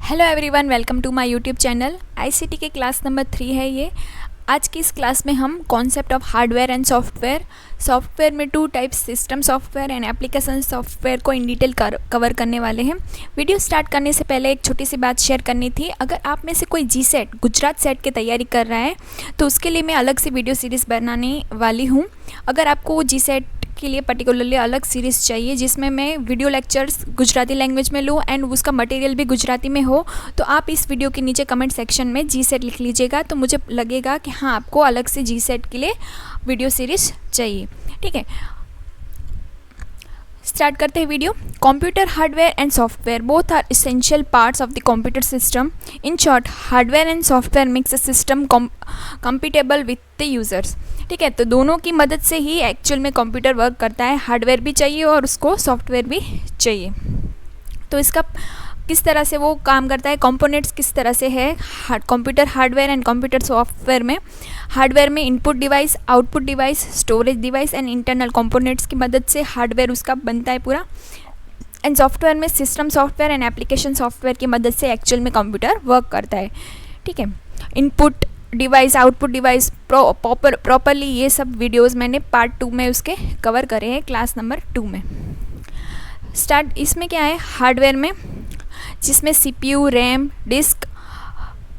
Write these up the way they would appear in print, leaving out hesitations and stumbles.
Hello everyone, welcome to my YouTube channel. ICT के class number 3 है ये। आज की इस क्लास में हम concept of hardware and software में two types, system software and application software को इन डिटेल कवर करने वाले हैं। वीडियो स्टार्ट करने से पहले एक छोटी सी बात शेयर करनी थी। अगर आप में से कोई जीसेट गुजरात सेट की तैयारी कर रहा है तो उसके लिए मैं अलग से वीडियो सीरीज़ बनाने वाली हूँ। अगर आपको जीसेट के लिए पर्टिकुलरली अलग सीरीज़ चाहिए जिसमें मैं वीडियो लेक्चर्स गुजराती लैंग्वेज में लूँ एंड उसका मटेरियल भी गुजराती में हो, तो आप इस वीडियो के नीचे कमेंट सेक्शन में जीसेट लिख लीजिएगा, तो मुझे लगेगा कि हाँ, आपको अलग से जीसेट के लिए वीडियो सीरीज़ चाहिए। ठीक है, स्टार्ट करते हैं video. Computer hardware and software both are essential parts of the computer system. In short, hardware and software makes a system compatible with the users. ठीक है, तो दोनों की मदद से ही एक्चुअल में कंप्यूटर वर्क करता है। हार्डवेयर भी चाहिए और उसको सॉफ्टवेयर भी चाहिए। तो इसका किस तरह से वो काम करता है, कंपोनेंट्स किस तरह से है computer hardware and computer software में। हार्डवेयर में input device, output device, storage device and internal components की मदद से हार्डवेयर उसका बनता है पूरा। एंड सॉफ्टवेयर में system software and application software की मदद से एक्चुअल में कंप्यूटर वर्क करता है। ठीक है, input device, output device properly ये सब वीडियोस मैंने पार्ट 2 में उसके कवर करे हैं, क्लास नंबर 2 में। स्टार्ट इसमें क्या है, हार्डवेयर में जिसमें CPU, RAM, disk,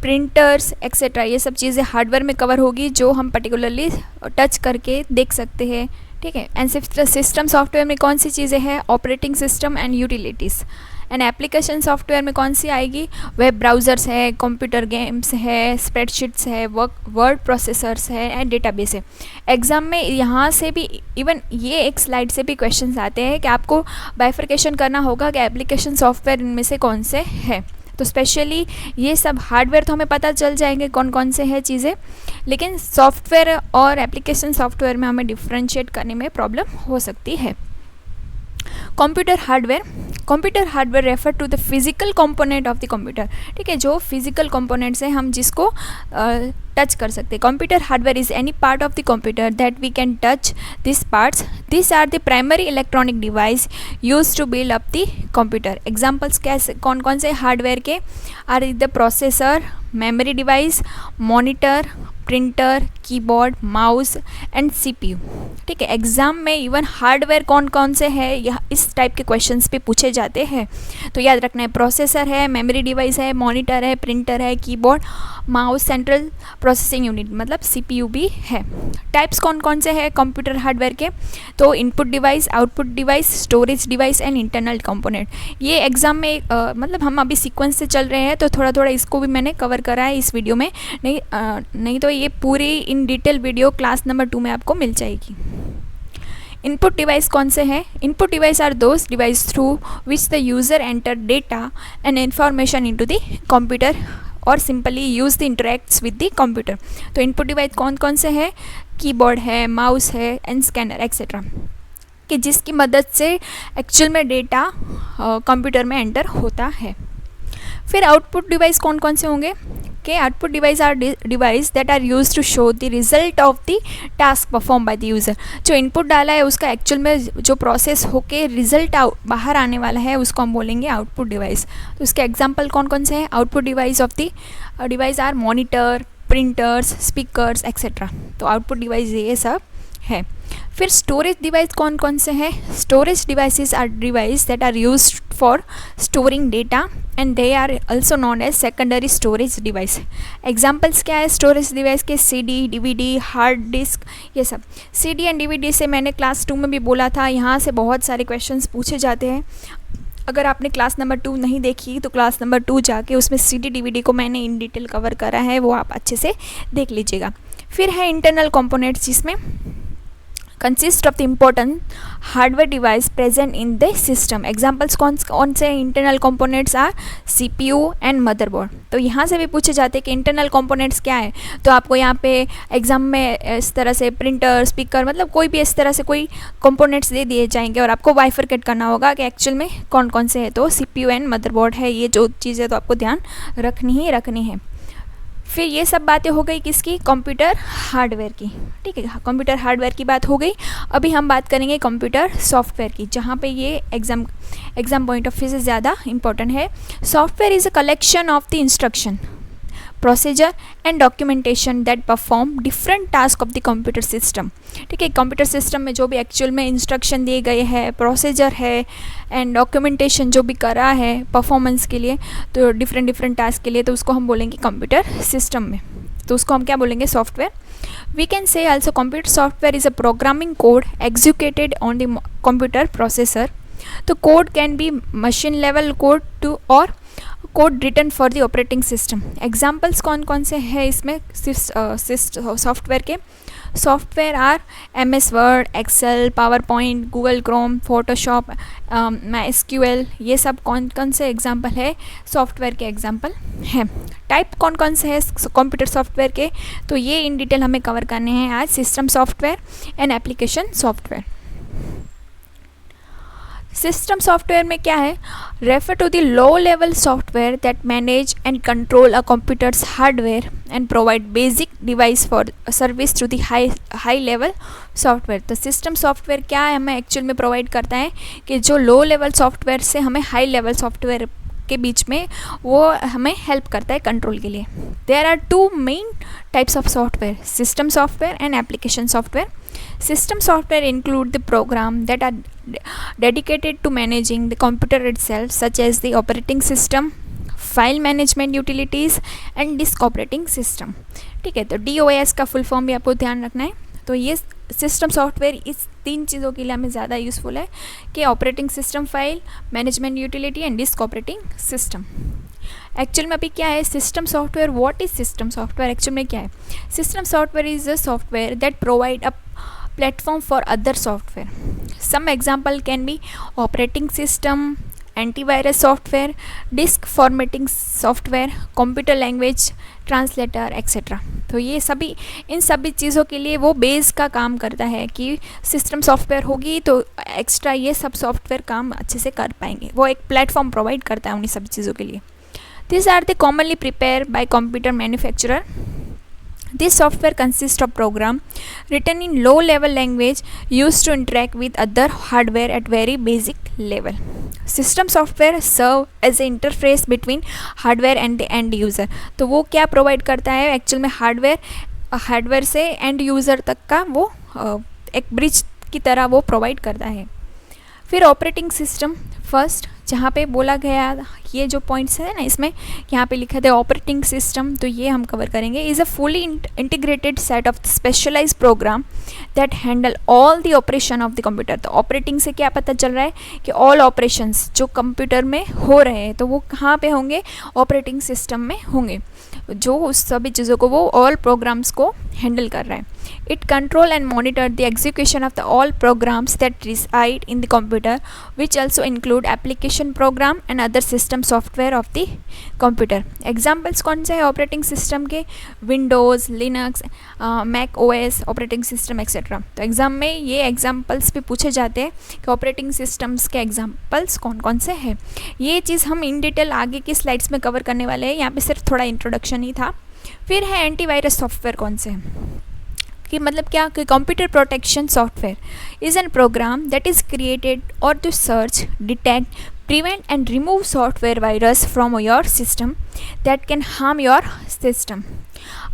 printers etcetera ये सब चीज़ें हार्डवेयर में कवर होगी, जो हम पर्टिकुलरली टच करके देख सकते हैं। ठीक है, एंड सिस्टम सॉफ्टवेयर में कौन सी चीज़ें हैं, operating system and utilities. And application software में कौन सी आएगी, वेब ब्राउज़र्स है, कंप्यूटर गेम्स है, स्प्रेडशीट्स है, वर्ड प्रोसेसर्स है एंड डेटाबेस है। एग्ज़ाम में यहाँ से भी, इवन ये एक स्लाइड से भी क्वेश्चंस आते हैं कि आपको बाइफरकेशन करना होगा कि एप्लीकेशन सॉफ्टवेयर इनमें से कौन से है। तो स्पेशली ये सब हार्डवेयर तो हमें पता चल जाएंगे कौन कौन से हैं चीज़ें, लेकिन सॉफ्टवेयर और एप्लीकेशन सॉफ्टवेयर में हमें डिफ्रेंशिएट करने में प्रॉब्लम हो सकती है। Computer hardware refer to the physical component of the computer. ठीक है, जो फिजिकल कंपोनेंट्स हैं हम जिसको टच कर सकते हैं। Computer hardware is any part of the computer that we can touch this parts. This are the primary electronic device use to build up the computer. Examples कैसे कौन कौन से हार्डवेयर के are the processor, memory device, monitor, printer, keyboard, mouse and CPU. ठीक है, exam में even hardware कौन कौन से हैं यह इस टाइप के क्वेश्चंस पे पूछे जाते हैं, तो याद रखना है प्रोसेसर है, मेमोरी डिवाइस है, मॉनिटर है, प्रिंटर है, keyboard, mouse, central processing unit मतलब सीपीयू भी है। टाइप्स कौन कौन से हैं कंप्यूटर हार्डवेयर के, तो input device, output device, storage device and internal component. ये एग्ज़ाम में मतलब हम अभी सीक्वेंस से चल रहे हैं तो थोड़ा थोड़ा इसको भी मैंने कवर करा है इस वीडियो में, नहीं तो ये पूरी in detail video class number 2 में आपको मिल जाएगी। इनपुट डिवाइस कौन से हैं, input device are those device through which the user enter data and information into the computer और simply use the interacts with the computer. तो इनपुट डिवाइस कौन कौन से हैं, कीबोर्ड है, माउस है एंड स्कैनर एक्सेट्रा, कि जिसकी मदद से एक्चुअल में डेटा कंप्यूटर में एंटर होता है। फिर आउटपुट डिवाइस कौन कौन से होंगे, के output device are device that are use to show the result of the task perform by the user. जो इनपुट डाला है उसका एक्चुअल में जो प्रोसेस होके रिजल्ट बाहर आने वाला है उसको हम बोलेंगे आउटपुट डिवाइस। तो उसके एग्जांपल कौन कौन से हैं, output device of the device are monitor, printers, speakers etcetera. तो आउटपुट डिवाइस ये सब है। फिर स्टोरेज डिवाइस कौन कौन से हैं, storage devices are device that are used for storing data and they are also known as secondary storage device. Examples क्या है स्टोरेज डिवाइस के, सीडी, डीवीडी, हार्ड डिस्क, ये सब। सीडी एंड डीवीडी से मैंने क्लास 2 में भी बोला था, यहाँ से बहुत सारे क्वेश्चंस पूछे जाते हैं। अगर आपने क्लास नंबर 2 नहीं देखी तो क्लास नंबर 2 जाके उसमें सीडी डीवीडी को मैंने इन डिटेल कवर करा है, वो आप अच्छे से देख लीजिएगा। फिर है इंटरनल कंपोनेंट्स जिसमें consist of the important hardware device present in the system. Examples कौन से internal components are CPU and motherboard. तो यहाँ से भी पूछे जाते हैं कि इंटरनल कंपोनेंट्स क्या है, तो आपको यहाँ पे एग्जाम में इस तरह से प्रिंटर, स्पीकर मतलब कोई भी इस तरह से कोई कंपोनेंट्स दे दिए जाएंगे और आपको बाइफरकेट करना होगा कि एक्चुअल में कौन कौन से है। तो CPU एंड मदरबोर्ड है, ये जो चीज़ें तो आपको ध्यान रखनी ही रखनी है। फिर ये सब बातें हो गई किसकी, कंप्यूटर हार्डवेयर की, ठीक है, कंप्यूटर हार्डवेयर की बात हो गई। अभी हम बात करेंगे कंप्यूटर सॉफ्टवेयर की, जहाँ पे ये एग्ज़ाम पॉइंट ऑफ व्यू से ज़्यादा इंपॉर्टेंट है। Software is a collection of the instruction, procedure and documentation that perform different task of the computer system, ठीक है। कंप्यूटर सिस्टम में जो भी एक्चुअल में इंस्ट्रक्शन दिए गए हैं, प्रोसीजर है एंड डॉक्यूमेंटेशन जो भी करा है परफॉर्मेंस के लिए, तो डिफरेंट टास्क के लिए, तो उसको हम बोलेंगे कंप्यूटर सिस्टम में, तो उसको हम क्या बोलेंगे, software. We can say also computer software is a programming code executed on the computer processor. तो code can be machine level code too और code written for the operating system. Examples कौन कौन से हैं इसमें सॉफ्टवेयर के, software are MS Word, Excel, PowerPoint, Google Chrome, Photoshop, MySQL, ये सब कौन कौन से एग्जाम्पल है सॉफ्टवेयर के एग्जाम्पल हैं। टाइप कौन कौन से हैं कंप्यूटर सॉफ्टवेयर के, तो ये इन डिटेल हमें कवर करने हैं आज, system software and application software. System software में क्या है, refer to the low level software that manage and control a computers hardware and provide basic device for service to the high level software. तो system software क्या है, हमें actual में provide करता है कि जो लो लेवल सॉफ्टवेयर से हमें हाई लेवल सॉफ्टवेयर के बीच में वो हमें हेल्प करता है कंट्रोल के लिए। There are two main types of software, system software and application software. System software include the program that are dedicated to managing the computer itself, such as the operating system, file management utilities and disk operating system, ठीक है। तो DOS का full form भी आपको ध्यान रखना है। तो ये सिस्टम सॉफ्टवेयर इस तीन चीज़ों के लिए हमें ज़्यादा यूज़फुल है कि operating system, file management utility and disk operating system. Actual में अभी क्या है system software, what is system software, actual में क्या है, system software is a software that provide a platform for other software. Some example can be operating system, antivirus software, disk formatting software, computer language translator etc. तो ये सभी इन सभी चीज़ों के लिए वो बेस का काम करता है कि सिस्टम सॉफ्टवेयर होगी तो एक्स्ट्रा ये सब सॉफ्टवेयर काम अच्छे से कर पाएंगे, वो एक प्लेटफॉर्म प्रोवाइड करता है उन्हीं सभी चीज़ों के लिए। These are the commonly prepared by computer manufacturer. This software consists of program written in low level language used to interact with other hardware at very basic level. System software serve as an interface between hardware and the end user. तो वो क्या provide करता है actual में, hardware से end user तक का वो एक ब्रिज की तरह वो प्रोवाइड करता है। फिर ऑपरेटिंग सिस्टम फर्स्ट, जहाँ पे बोला गया ये जो पॉइंट्स है ना इसमें यहाँ पे लिखा था ऑपरेटिंग सिस्टम, तो ये हम कवर करेंगे। Is a fully integrated set of specialised program that handle all the operation of the computer. तो ऑपरेटिंग से क्या पता चल रहा है कि ऑल ऑपरेशंस जो कंप्यूटर में हो रहे हैं तो वो कहाँ पे होंगे, ऑपरेटिंग सिस्टम में होंगे, जो उस सभी चीज़ों को वो ऑल प्रोग्राम्स को हैंडल कर रहा है। It control and monitor the execution of the all programs that reside in the computer which also include application program and other system software of the computer. Examples कौन से हैं operating system के, Windows, Linux, Mac OS operating system etcetera. तो exam में ये examples भी पूछे जाते हैं कि ऑपरेटिंग सिस्टम्स के एग्जाम्पल्स कौन कौन से हैं। ये चीज़ हम इन डिटेल आगे की स्लाइड्स में कवर करने वाले हैं, यहाँ पे सिर्फ थोड़ा इंट्रोडक्शन ही था। फिर है एंटीवायरस सॉफ्टवेयर कौन से हैं, कि मतलब क्या कि computer protection software is an program that is created और to search, detect, prevent and remove software virus from your system that can harm your system.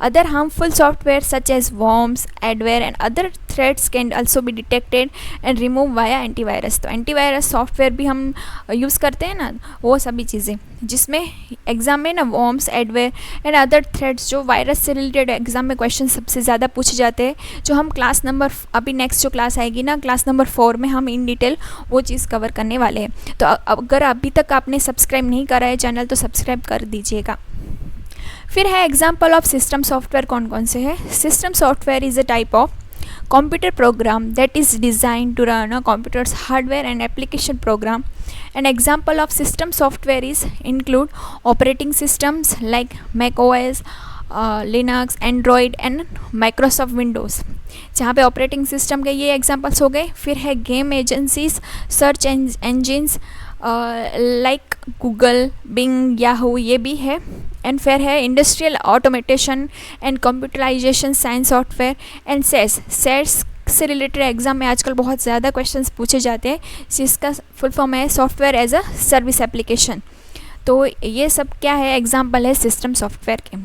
Other harmful software such as worms, adware and other threats can also be detected and removed via antivirus. तो antivirus software भी हम use करते हैं ना, वो सभी चीज़ें जिसमें एग्ज़ाम में ना worms, adware and other threads जो वायरस से रिलेटेड एग्ज़ाम में क्वेश्चन सबसे ज़्यादा पूछे जाते हैं, जो हम क्लास नंबर अभी नेक्स्ट जो क्लास आएगी ना क्लास नंबर 4 में हम इन डिटेल वो चीज़ कवर करने वाले हैं। तो अगर अभी तक आपने सब्सक्राइब नहीं करा है चैनल तो सब्सक्राइब कर दीजिएगा। फिर है एग्जाम्पल ऑफ सिस्टम सॉफ्टवेयर कौन कौन से है। System software is a type of computer program that is designed to run a computer's hardware and application program. An example of system software is include operating systems like Mac OS, Linux, Android and Microsoft Windows, जहाँ पे operating system के ये examples हो गए। फिर है game agencies, search engines like Google, Bing, Yahoo, ये भी है एंड फेयर है industrial automation and computerization science software and sets से रिलेटेड एग्जाम में आजकल बहुत ज़्यादा क्वेश्चंस पूछे जाते हैं, जिसका फुल फॉर्म है software as a service application. तो ये सब क्या है, एग्जाम्पल है सिस्टम सॉफ्टवेयर के।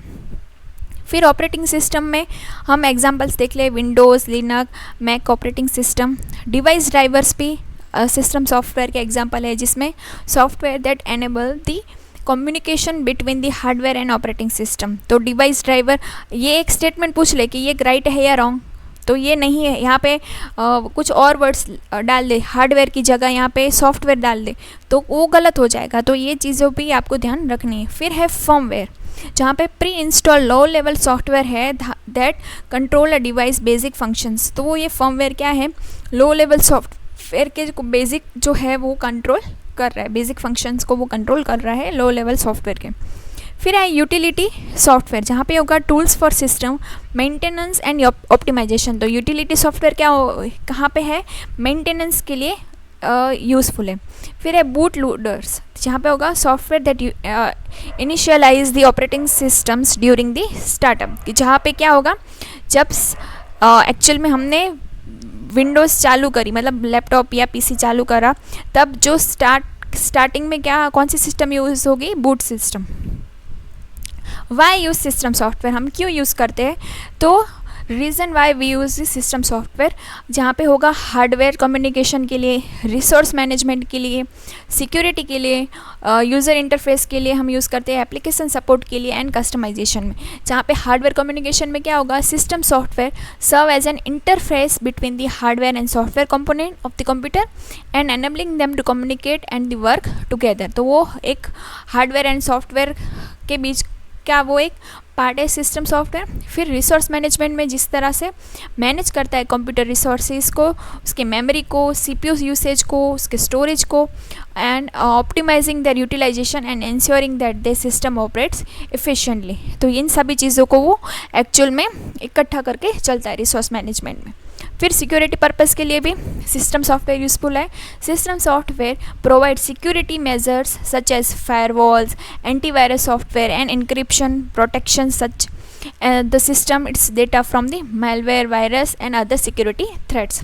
फिर ऑपरेटिंग सिस्टम में हम एग्जांपल्स देख ले, Windows, Linux, Mac operating system. Device drivers भी सिस्टम सॉफ्टवेयर के एग्जांपल है, जिसमें software that enable the communication between the hardware and operating system. तो डिवाइस ड्राइवर, ये एक स्टेटमेंट पूछ ले कि ये राइट है या रॉन्ग, तो ये नहीं है, यहाँ पे कुछ और वर्ड्स डाल दे, हार्डवेयर की जगह यहाँ पे सॉफ्टवेयर डाल दे तो वो गलत हो जाएगा। तो ये चीज़ों भी आपको ध्यान रखनी है। फिर है फर्मवेयर, जहाँ पे pre install low level software है that control a device basic functions. तो वो ये फर्मवेयर क्या है, लो लेवल सॉफ्टवेयर के बेसिक जो है वो कंट्रोल कर रहा है, बेसिक फंक्शंस को वो कंट्रोल कर रहा है लो लेवल सॉफ्टवेयर के। फिर है यूटिलिटी सॉफ्टवेयर, जहाँ पे होगा tools for system maintenance and optimisation. तो यूटिलिटी सॉफ्टवेयर क्या कहाँ पे है, मेंटेनेंस के लिए यूज़फुल है। फिर है बूट लोडर्स, जहाँ पे होगा software that initialise the operating systems during the startup. जहाँ पे क्या होगा, जब एक्चुअल में हमने विंडोज़ चालू करी, मतलब लैपटॉप या पीसी चालू करा, तब जो स्टार्टिंग में क्या कौन सी सिस्टम यूज़ होगी, boot system. Why use system software, हम क्यों यूज़ करते हैं, तो reason why we use this system software, जहाँ पे होगा हार्डवेयर कम्युनिकेशन के लिए, रिसोर्स मैनेजमेंट के लिए, सिक्योरिटी के लिए, यूज़र इंटरफेस के लिए हम यूज़ करते हैं, एप्लीकेशन सपोर्ट के लिए एंड कस्टमाइजेशन में। जहाँ पे हार्डवेयर कम्युनिकेशन में क्या होगा, system software serve as an interface between the hardware and software component of the computer and enabling them to communicate and the work together. तो वो एक हार्डवेयर एंड सॉफ्टवेयर के बीच क्या वो एक पार्ट है सिस्टम सॉफ्टवेयर। फिर रिसोर्स मैनेजमेंट में जिस तरह से मैनेज करता है कंप्यूटर रिसोर्सेज को, उसके मेमोरी को, सीपीयू यूसेज को, उसके स्टोरेज को, and optimising their utilisation and ensuring that the system operates efficiently. तो इन सभी चीज़ों को वो एक्चुअल में इकट्ठा करके चलता है रिसोर्स मैनेजमेंट में। फिर सिक्योरिटी पर्पस के लिए भी सिस्टम सॉफ्टवेयर यूज़फुल है। System software provide security measures such as firewalls, antivirus software and encryption protection such the system its data from the malware, virus and other security threats.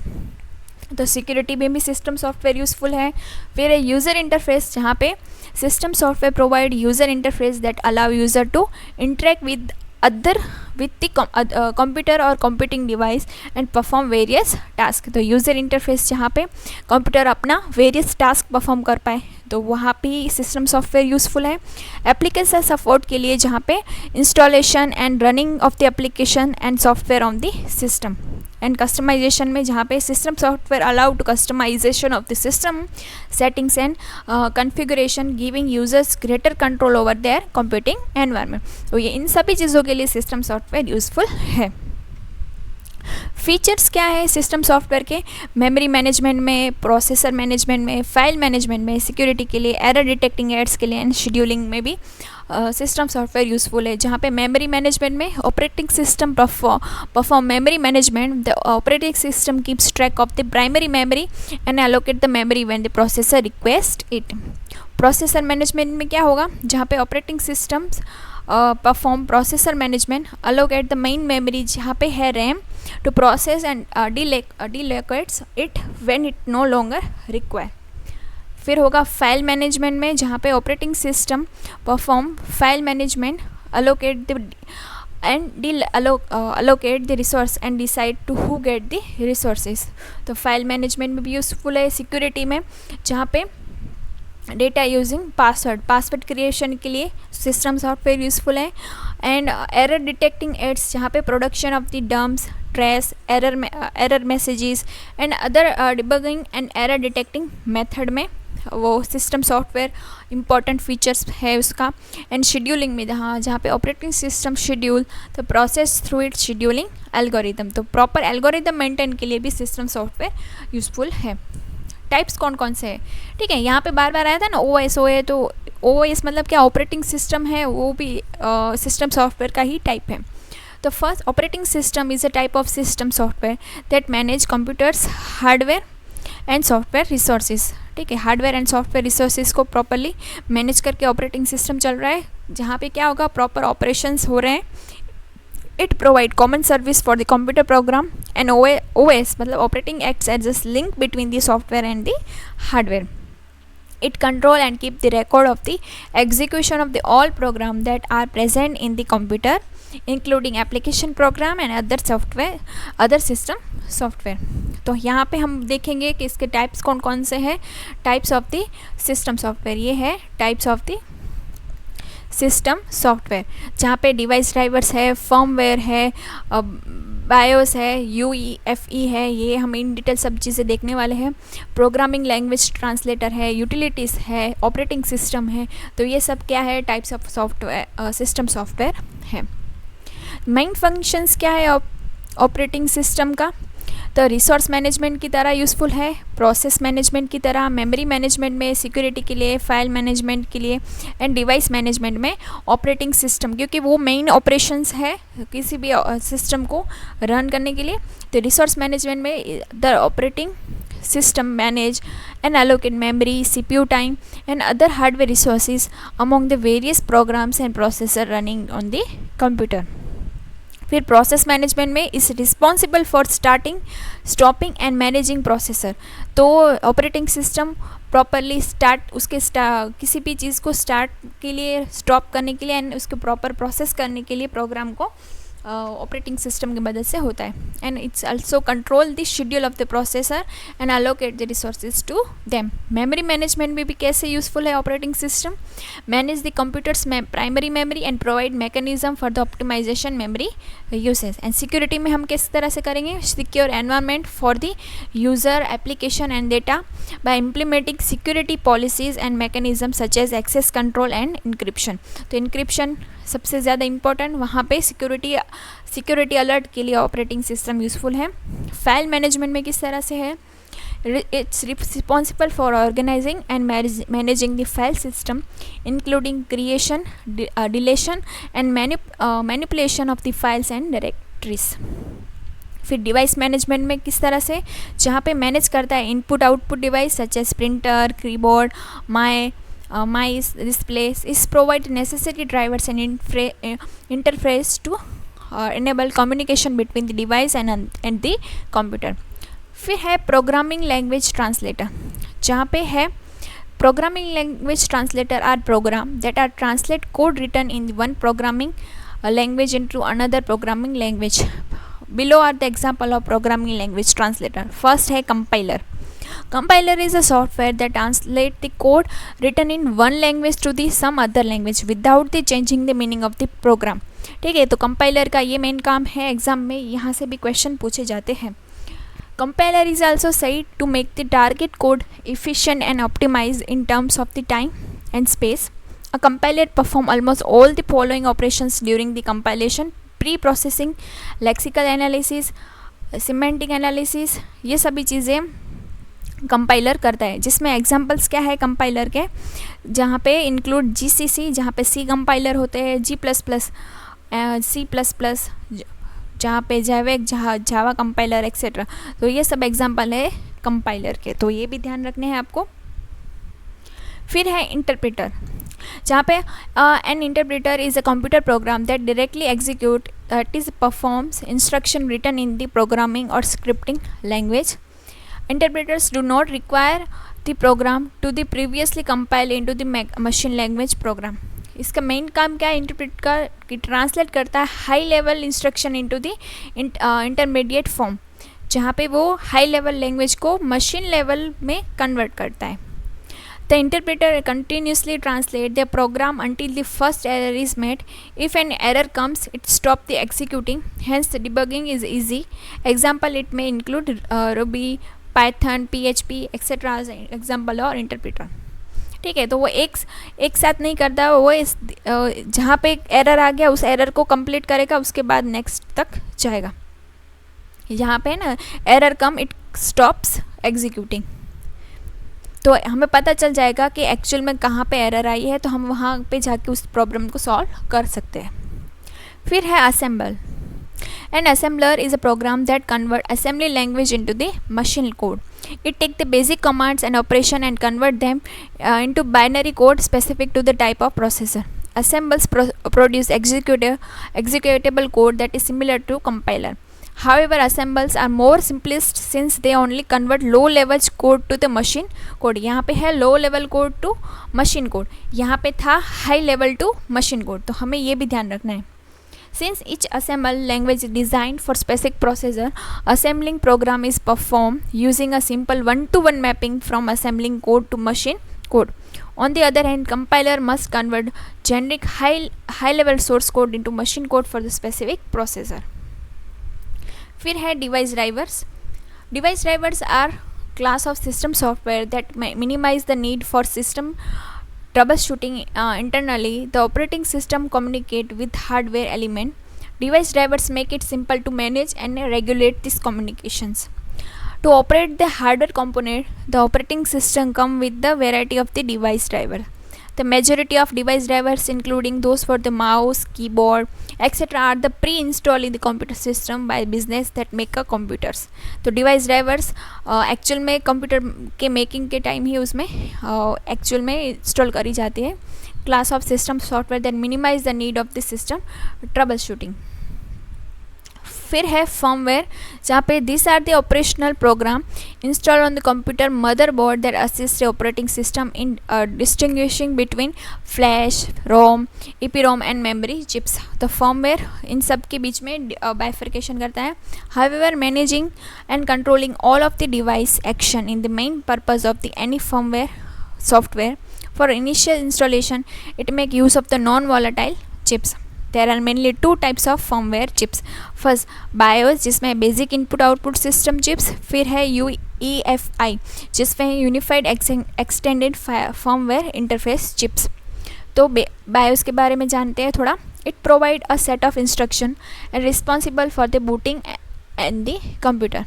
तो security में भी system software useful है। फिर है user interface, जहाँ पे system software provide user interface that allow user to interact with other with the computer or computing device and perform various tasks। तो user interface जहाँ पे कंप्यूटर अपना वेरियस टास्क परफॉर्म कर पाए, तो वहाँ भी सिस्टम सॉफ्टवेयर यूज़फुल है। एप्लीकेशन सपोर्ट के लिए, जहाँ पे installation and running of the application and software on the system and customisation में, जहाँ पे system software allow to customisation of the system settings and configuration giving users greater control over their computing environment. तो ये इन सभी चीज़ों के लिए सिस्टम सॉफ्टवेयर यूज़फुल है। फीचर्स क्या है सिस्टम सॉफ्टवेयर के, मेमोरी मैनेजमेंट में, प्रोसेसर मैनेजमेंट में, फाइल मैनेजमेंट में, सिक्योरिटी के लिए, एरर डिटेक्टिंग एड्स के लिए एंड शेड्यूलिंग में भी सिस्टम सॉफ्टवेयर यूज़फुल है। जहाँ पे मेमोरी मैनेजमेंट में operating system perform memory management, the operating system keeps track of the primary memory and allocate the memory when the processor request it. Processor management में क्या होगा, जहाँ पे operating systems perform processor management, allocate the main memory जहाँ पे है RAM to process and delocates it when it no longer require। फिर होगा फाइल मैनेजमेंट में, जहाँ पे operating system perform file management, allocate the resource and decide to who get the resources। तो file management में भी यूज़फुल है। Security में, जहाँ पे डेटा यूजिंग पासवर्ड क्रिएशन के लिए सिस्टम सॉफ्टवेयर यूज़फुल है। एंड एरर डिटेक्टिंग एड्स, जहाँ पे production of the dumps, trace, error messages and other debugging and error detecting method में वो सिस्टम सॉफ्टवेयर इंपॉर्टेंट फीचर्स है उसका। एंड शेड्यूलिंग में, जहाँ पे operating system schedule the process through it scheduling algorithm. तो प्रॉपर एल्गोरिदम मेंटेन के लिए भी सिस्टम सॉफ्टवेयर यूज़फुल है। टाइप्स कौन कौन से हैं, ठीक है, यहाँ पे बार बार आया था ना OS OA, तो OS मतलब क्या, ऑपरेटिंग सिस्टम है, वो भी सिस्टम सॉफ्टवेयर का ही टाइप है। तो first, operating system is a type of system software that manage computers hardware and software resources ठीक है, हार्डवेयर एंड सॉफ्टवेयर रिसोर्सेज को प्रॉपरली मैनेज करके ऑपरेटिंग सिस्टम चल रहा है, जहाँ पे क्या होगा, प्रॉपर ऑपरेशंस हो रहे हैं. It provide common service for the computer program and OS मतलब operating acts as a link between the software and the hardware. It control and keep the record of the execution of the all program that are present in the computer, including application program and other system software. तो यहाँ पे हम देखेंगे कि इसके types कौन कौन से हैं. Types of the system software, ये है types of the system software, जहाँ पे डिवाइस ड्राइवर्स है, फर्मवेयर है, बायोस है, UEFI है, ये हम इन डिटेल सब चीज़ें देखने वाले हैं. प्रोग्रामिंग लैंग्वेज ट्रांसलेटर है, यूटिलिटीज़ है, ऑपरेटिंग सिस्टम है. तो ये सब क्या है, types of software system software है. मेन फंक्शंस क्या है ऑपरेटिंग सिस्टम का, तो रिसोर्स मैनेजमेंट की तरह यूज़फुल है, प्रोसेस मैनेजमेंट की तरह, मेमोरी मैनेजमेंट में, सिक्योरिटी के लिए, फाइल मैनेजमेंट के लिए, एंड डिवाइस मैनेजमेंट में ऑपरेटिंग सिस्टम, क्योंकि वो मेन ऑपरेशंस है किसी भी सिस्टम को रन करने के लिए. तो रिसोर्स मैनेजमेंट में the operating system manage and allocate memory, CPU time and other hardware resources among the various programs and processor running on the computer. फिर प्रोसेस मैनेजमेंट में is responsible for starting, stopping and managing processor. तो operating system properly किसी भी चीज़ को start के लिए, stop करने के लिए एंड उसको प्रॉपर प्रोसेस करने के लिए प्रोग्राम को ऑपरेटिंग सिस्टम की मदद से होता है. And its also control the schedule of the processor and allocate the resources to them. Memory management में भी कैसे यूजफुल है operating system, manage the computers primary memory and provide mechanism for the optimisation memory usage. And security में हम किस तरह से करेंगे, secure environment for the user, application and data by implementing security policies and mechanism such as access control and encryption. तो encryption सबसे ज़्यादा important, वहाँ पे सिक्योरिटी अलर्ट के लिए ऑपरेटिंग सिस्टम यूज़फुल है. फाइल मैनेजमेंट में किस तरह से है, it's responsible for organizing and managing the file system including creation, deletion and manipulation of the files and directories. फिर डिवाइस मैनेजमेंट में किस तरह से, जहाँ पे मैनेज करता है input output device such as printer, keyboard, mice, displays, is provide necessary drivers and interface to enable communication between the device and the computer. फिर है प्रोग्रामिंग लैंग्वेज ट्रांसलेटर, जहाँ पे है programming language translator are program that are translate code written in one programming language into another programming language. Below are the example of programming language translator. First है compiler. Compiler is a software that translates the code written in one language to the some other language without the changing the meaning of the program. ठीक है, तो compiler का ये main काम है. Exam में यहाँ से भी क्वेश्चन पूछे जाते हैं. Compiler is also said to make the target code efficient and optimized in terms of the time and space. A compiler performs almost all the following operations during the compilation: pre-processing, lexical analysis, semantic analysis. ये सभी चीज़ें compiler करता है, जिसमें examples क्या है compiler के, जहाँ पे इंक्लूड GCC, जहाँ पे C कंपाइलर होते हैं, G++, C++, जहाँ पे जावा कंपाइलर एक्सेट्रा. तो ये सब एग्जांपल है कंपाइलर के, तो ये भी ध्यान रखने हैं आपको. फिर है इंटरप्रेटर, जहाँ पे an interpreter is a computer program that directly execute that is performs instruction written in the programming और scripting language. Interpreters do not require the program to be previously compiled into the machine language program. इसका main काम क्या है interpret का, कि translate करता है high level instruction into the intermediate form, जहाँ पे वो हाई लेवल लैंग्वेज को मशीन लेवल में कन्वर्ट करता है. The interpreter continuously translates the program until the first error is made. If an error comes, it stops the executing. Hence, the debugging is easy. Example, it may include Ruby, Python, PHP, etc. as an example और interpreter. ठीक है, तो वो एक साथ नहीं करता, वो जहाँ पे एरर आ गया उस एरर को कंप्लीट करेगा, उसके बाद नेक्स्ट तक जाएगा. यहाँ पे ना error come, it stops executing. तो हमें पता चल जाएगा कि एक्चुअल में कहाँ पे एरर आई है, तो हम वहाँ पे जाके उस प्रॉब्लम को सॉल्व कर सकते हैं. फिर है assemble. An assembler is a program that convert assembly language into the machine code. It take the basic commands and operation and convert them into binary code specific to the type of processor. Assemblers produce executable code that is similar to compiler. However, assemblers are more simplest since they only convert low level code to the machine code. यहाँ पे है low level code to machine code, यहाँ पे था high level to machine code. तो हमें ये भी ध्यान रखना है. Since each assembly language is designed for specific processor, assembling program is performed using a simple one-to-one mapping from assembling code to machine code. On the other hand, compiler must convert generic high-level source code into machine code for the specific processor. फिर है device drivers. Device drivers are class of system software that minimize the need for system troubleshooting internally. The operating system communicate with hardware element. Device drivers make it simple to manage and regulate these communications. To operate the hardware component, the operating system come with the variety of the device driver. The majority of device drivers, including those for the mouse, keyboard, etc., are the pre-installed in the computer system by business that make a computers. तो device drivers actual में computer के making के time ही उसमें एक्चुअल में install करी जाती है. Class of system software that minimize the need of the system troubleshooting. फिर है फर्मवेयर, जहाँ पे this are the operational program install on the computer motherboard that assist operating system in distinguishing between flash, ROM, EPROM and memory chips. तो firmware इन सब के बीच में बाइफर्केशन करता है. However managing and controlling all of the device action in the main purpose of the any firmware software. For initial installation it make use of the non volatile chips. There are mainly two types of firmware chips. First BIOS जिसमें basic input output system chips. फिर है UEFI जिसमें unified extended firmware interface chips. तो BIOS के बारे में जानते हैं थोड़ा. It provide a set of instruction and responsible for the booting and the computer.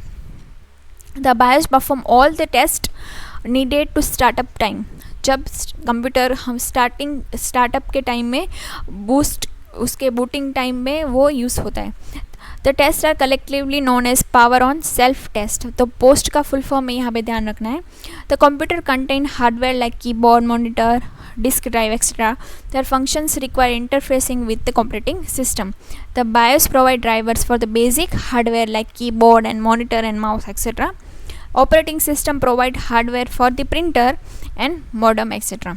The BIOS perform all the test needed to startup time. जब computer हम startup के टाइम में बूस्ट उसके बूटिंग टाइम में वो यूज़ होता है. The test are collectively known as power on self test. तो पोस्ट का फुल फॉर्म में यहाँ पे ध्यान रखना है. The computer contain hardware like keyboard, monitor, disk drive, etc. Their functions require interfacing with the operating system. The BIOS provide drivers for the basic hardware like keyboard and monitor and mouse, etc. Operating system provide hardware for the printer and modem, etc.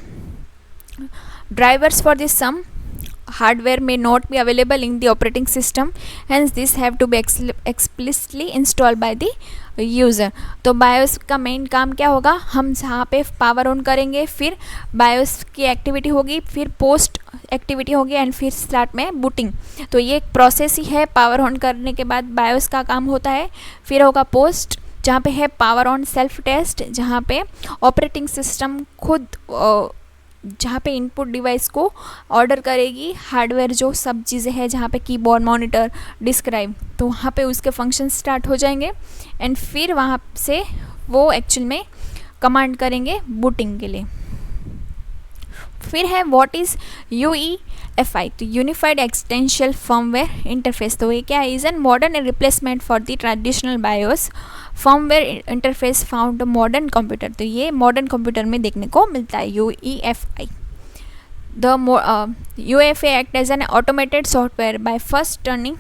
Drivers for the some hardware may not be available in the operating system, hence these have to be explicitly installed by the user. तो BIOS का main काम क्या होगा, हम जहाँ पे power on करेंगे फिर BIOS की एक्टिविटी होगी, फिर पोस्ट एक्टिविटी होगी एंड फिर स्टार्ट में बूटिंग. तो ये एक प्रोसेस ही है. पावर ऑन करने के बाद BIOS का काम होता है. फिर होगा पोस्ट जहाँ पे है पावर ऑन सेल्फ टेस्ट, जहाँ पे ऑपरेटिंग सिस्टम खुद जहाँ पे इनपुट डिवाइस को ऑर्डर करेगी हार्डवेयर जो सब चीज़ें हैं, जहाँ पे कीबोर्ड, मॉनिटर, डिस्क ड्राइव, तो वहाँ पे उसके फंक्शन स्टार्ट हो जाएंगे एंड फिर वहाँ से वो एक्चुअल में कमांड करेंगे बूटिंग के लिए. फिर है व्हाट इज़ UEFI, तो यूनिफाइड एक्सटेंशियल फर्मवेयर इंटरफेस. तो ये क्या है, is an modern replacement for the traditional BIOS firmware interface found modern computer. तो ये मॉडर्न कंप्यूटर में देखने को मिलता है UEFI. The UEFI act as an automated software by first turning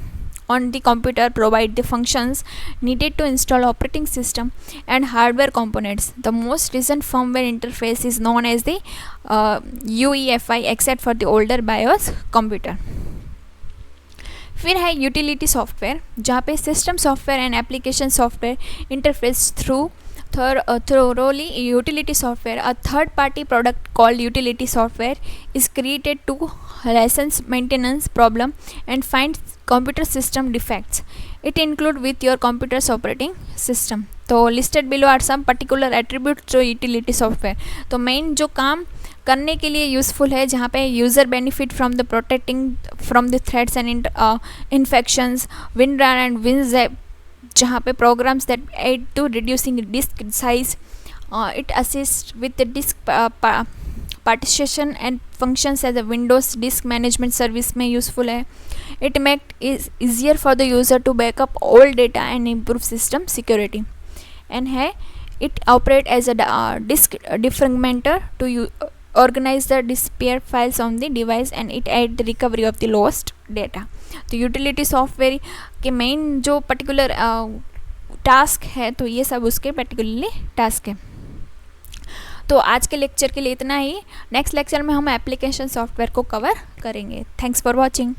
on the computer provide the functions needed to install operating system and hardware components. The most recent firmware interface is known as the UEFI except for the older BIOS computer. फिर है utility software, जहाँ पे system software and application software interface through thoroughly utility software. A third party product called utility software is created to license maintenance problem and find computer system defects. It include with your computer's operating system. तो listed below are some particular attributes to utility software. तो main जो काम करने के लिए useful है, जहाँ पे user benefit from the protecting from the threads and infections, WinRAR and WinZip, जहाँ पे programs that add to reducing disk size. It assist with the disk partition and functions as a Windows disk management service में useful है. It make is easier for the user to backup all data and improve system security. And है it operate as a disk defragmenter to organize the disappeared files on the device and it aid the recovery of the lost data. तो utility software के main जो particular task है तो ये सब उसके particularly task है. तो आज के लेक्चर के लिए इतना ही. नेक्स्ट लेक्चर में हम एप्लीकेशन सॉफ्टवेयर को कवर करेंगे. Thanks for watching.